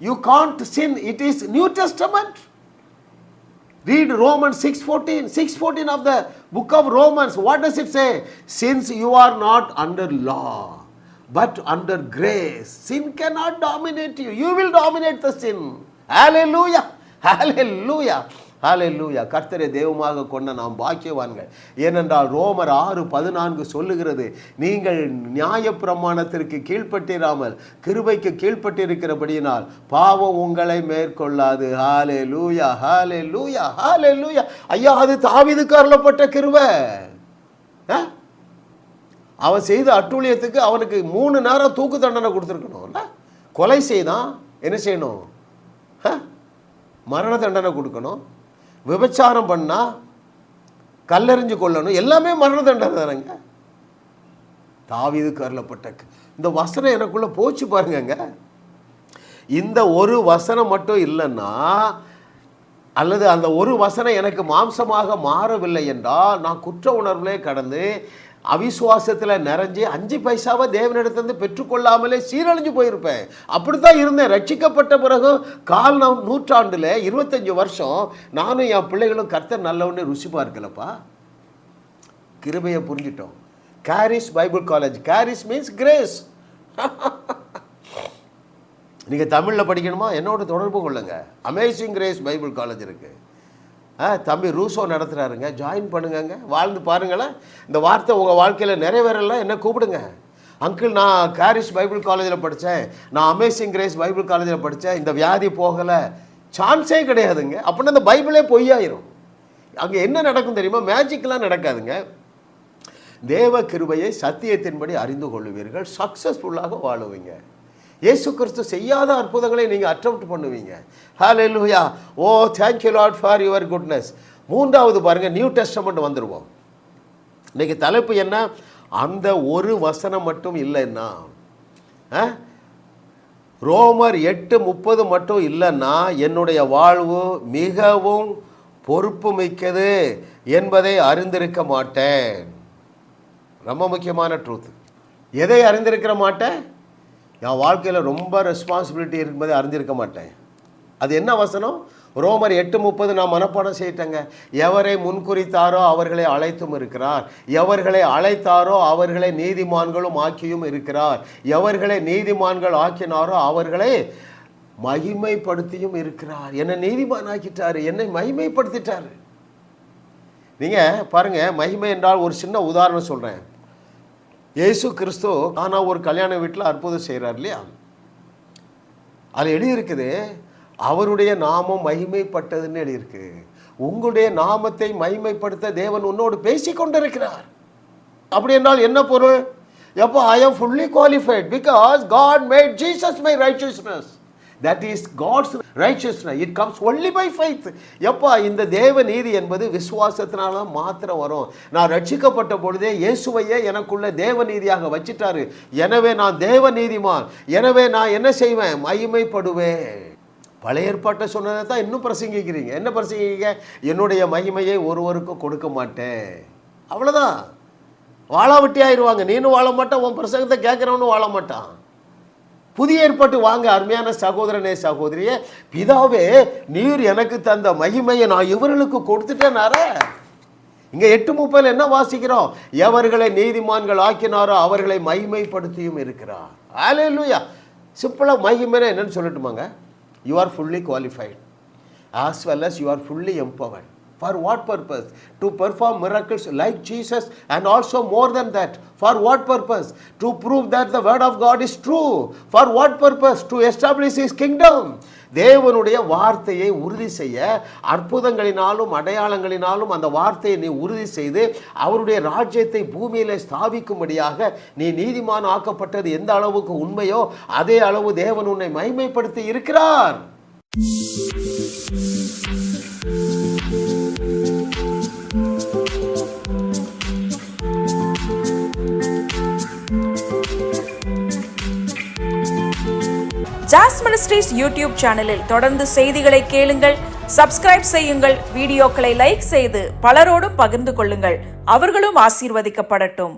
You can't sin. It is New Testament. Read Romans 6:14 of the book of Romans. What does it say? Since you are not under law, but under grace, sin cannot dominate you. You will dominate the sin. Hallelujah. Hallelujah. ஹல்லேலூயா. கர்த்தரை தெய்வமாக கொண்ட நாம் பாக்கியவான்கள். ஏனென்றால் ரோமர் 6:14 சொல்லுகிறது, நீங்கள் நியாயப்பிரமாணத்திற்கு கீழ்ப்பட்டிராமல் கிருபைக்கு கீழ்ப்பட்டிருக்கிறபடியினால் பாவம் உங்களை மேற்கொள்ளாது. ஹல்லேலூயா, ஹல்லேலூயா, ஹல்லேலூயா. ஐயா, அது தாவீதுக்கு அருளப்பட்ட கிருபை. அவன் செய்த அட்டூழியத்துக்கு அவனுக்கு 3 நேரம் தூக்கு தண்டனை கொடுத்துருக்கணும்ல. கொலை செய்தான், என்ன செய்யணும்? மரண தண்டனை கொடுக்கணும். விபச்சாரம் பண்ணா கல்லெறிஞ்சு கொள்ளணும். எல்லாமே மரண தண்டனை தானங்க. தாவீதுக்கு அருளப்பட்ட இந்த வசனம் எனக்குள்ள போச்சு பாருங்க. இந்த ஒரு வசனம் மட்டும் இல்லைன்னா, அல்லது அந்த ஒரு வசனம் எனக்கு மாம்சமாக மாறவில்லை என்றால், நான் குற்ற உணர்வுலே கடந்து அவிசுவாசத்தில் நிறைஞ்சி 5 பைசாவை தேவனிடத்திலிருந்து பெற்றுக்கொள்ளாமலே சீரழிஞ்சு போயிருப்பேன். அப்படித்தான் இருந்தேன். ரட்சிக்கப்பட்ட பிறகு 1/4 நூற்றாண்டில் 25 வருஷம் நானும் என் பிள்ளைகளும் கர்த்தர் நல்லவன்னு ருசி பார்க்கலப்பா. கிருபையை புரிஞ்சிட்டோம். Charis Bible College. Charis means grace. நீங்கள் தமிழில் படிக்கணுமா? என்னோட தொடர்பு கொள்ளுங்க. அமேசிங் கிரேஸ் பைபிள் காலேஜ் இருக்குது. தம்பி ரூசோ நடத்துகிறாருங்க. ஜாயின் பண்ணுங்க, வாழ்ந்து பாருங்களேன். இந்த வார்த்தை உங்கள் வாழ்க்கையில் நிறைவேறலாம், என்ன கூப்பிடுங்க. அங்கிள், நான் கேரிஸ் பைபிள் காலேஜில் படித்தேன், நான் அமேசிங் கிரேஸ் பைபிள் காலேஜில் படித்தேன், இந்த வியாதி போகலை. சான்ஸே கிடையாதுங்க. அப்படின்னா இந்த பைபிளே பொய்யாயிரும். அங்கே என்ன நடக்கும் தெரியுமா? மேஜிக்லாம் நடக்காதுங்க. தேவ கிருபையை சத்தியத்தின்படி அறிந்து கொள்ளுவீர்கள், சக்ஸஸ்ஃபுல்லாக வாழுவீங்க. இயேசு கிறிஸ்து செய்யாத அற்புதங்களை நீங்கள் அட்டெம்ப்ட் பண்ணுவீங்க. Hallelujah. Oh, thank you Lord for your goodness. 3வது பாருங்க, நியூ டெஸ்டமெண்ட் வந்துடுவோம். இன்னைக்கு தலைப்பு என்ன? அந்த ஒரு வசனம் மட்டும் இல்லைன்னா, ரோமர் 8:30 மட்டும் இல்லைன்னா என்னுடைய வாழ்வு மிகவும் பொறுப்பு மிக்கது என்பதை அறிந்திருக்க மாட்டேன். ரொம்ப முக்கியமான ட்ரூத். எதை அறிந்திருக்கிற மாட்டேன்? என் வாழ்க்கையில் ரொம்ப ரெஸ்பான்சிபிலிட்டி இருக்கும்போது அறிஞ்சிருக்க மாட்டேன். அது என்ன வசனம்? ரோமர் 8:30 நான் மனப்பாடம் செய்யிட்டேங்க. எவரை முன்குறித்தாரோ அவர்களை அழைத்தும் இருக்கிறார், எவர்களை அழைத்தாரோ அவர்களை நீதிமான்களும் ஆக்கியும் இருக்கிறார், எவர்களை நீதிமான்கள் ஆக்கினாரோ அவர்களை மகிமைப்படுத்தியும் இருக்கிறார். என்னை நீதிமான் ஆக்கிட்டாரு, என்னை மகிமைப்படுத்திட்டாரு. நீங்கள் பாருங்கள், மகிமை என்றால் ஒரு சின்ன உதாரணம் சொல்கிறேன். இயேசு கிறிஸ்து ஆனால் ஒரு கல்யாண வீட்டில் அற்புதம் செய்கிறார் இல்லையா? அதில் எழுதியிருக்குது, அவருடைய நாமம் மகிமைப்பட்டதுன்னு எழுதியிருக்கு. உங்களுடைய நாமத்தை மகிமைப்படுத்த தேவன் உன்னோடு பேசி கொண்டிருக்கிறார். அப்படி என்றால் என்ன பொருள்? எப்போ I am fully qualified because God made Jesus my righteousness. That is God's righteousness. It comes only by faith. எப்பா, இந்த தேவ நீதி என்பது விசுவாசத்தினால மாத்திரம் வரும். நான் ரட்சிக்கப்பட்ட பொழுதே இயேசுவையே எனக்குள்ள தேவ நீதியாக வச்சிட்டாரு. எனவே நான் தேவ நீதிமான். எனவே நான் என்ன செய்வேன்? மகிமைப்படுவேன். பழைய ஏற்பாட்டை சொன்னதை தான் இன்னும் பிரசங்கிக்கிறீங்க. என்ன பிரசங்கிங்க? என்னுடைய மகிமையை ஒருவருக்கும் கொடுக்க மாட்டேன். அவ்வளோதான். வாழா வெட்டி ஆயிடுவாங்க. நீனும் வாழ மாட்டான், உன் பிரசங்கத்தை கேட்குறவனும் வாழ மாட்டான். புதிய ஏற்பாட்டு வாங்க அருமையான சகோதரனே சகோதரியே, பிதாவே நீர் எனக்கு தந்த மகிமையை நான் இவர்களுக்கு கொடுத்துட்டேனார. இங்கே 8:30 என்ன வாசிக்கிறோம்? எவர்களை நீதிமான்கள் ஆக்கினாரோ அவர்களை மகிமைப்படுத்தியும் இருக்கிறார். ஹல்லேலூயா. சிம்பிளாக மகிமைனா என்னன்னு சொல்லட்டுமாங்க? You are fully qualified as well as you are fully empowered. For what purpose? To perform miracles like Jesus, and also more than that. For what purpose? To prove that the word of God is true. For what purpose? To establish his kingdom. தேவனுடைய வார்த்தையை உறுதி செய்ய, அற்புதங்களினாலும் அடையாளங்களினாலும் அந்த வார்த்தையை நீ உறுதி செய்து அவருடைய ராஜ்யத்தை பூமியிலே ஸ்தாபிக்கும்படியாக நீ நீதிமான் ஆக்கப்பட்டது எந்த அளவுக்கு உண்மையோ அதே அளவு தேவன் உன்னை மகிமைப்படுத்தி இருக்கிறார். ஜாஸ் மினிஸ்ட்ரீஸ் யூடியூப் சேனலில் தொடர்ந்து செய்திகளை கேளுங்கள், சப்ஸ்கிரைப் செய்யுங்கள், வீடியோக்களை லைக் செய்து பலரோடு பகிர்ந்து கொள்ளுங்கள். அவர்களும் ஆசீர்வதிக்கப்படட்டும்.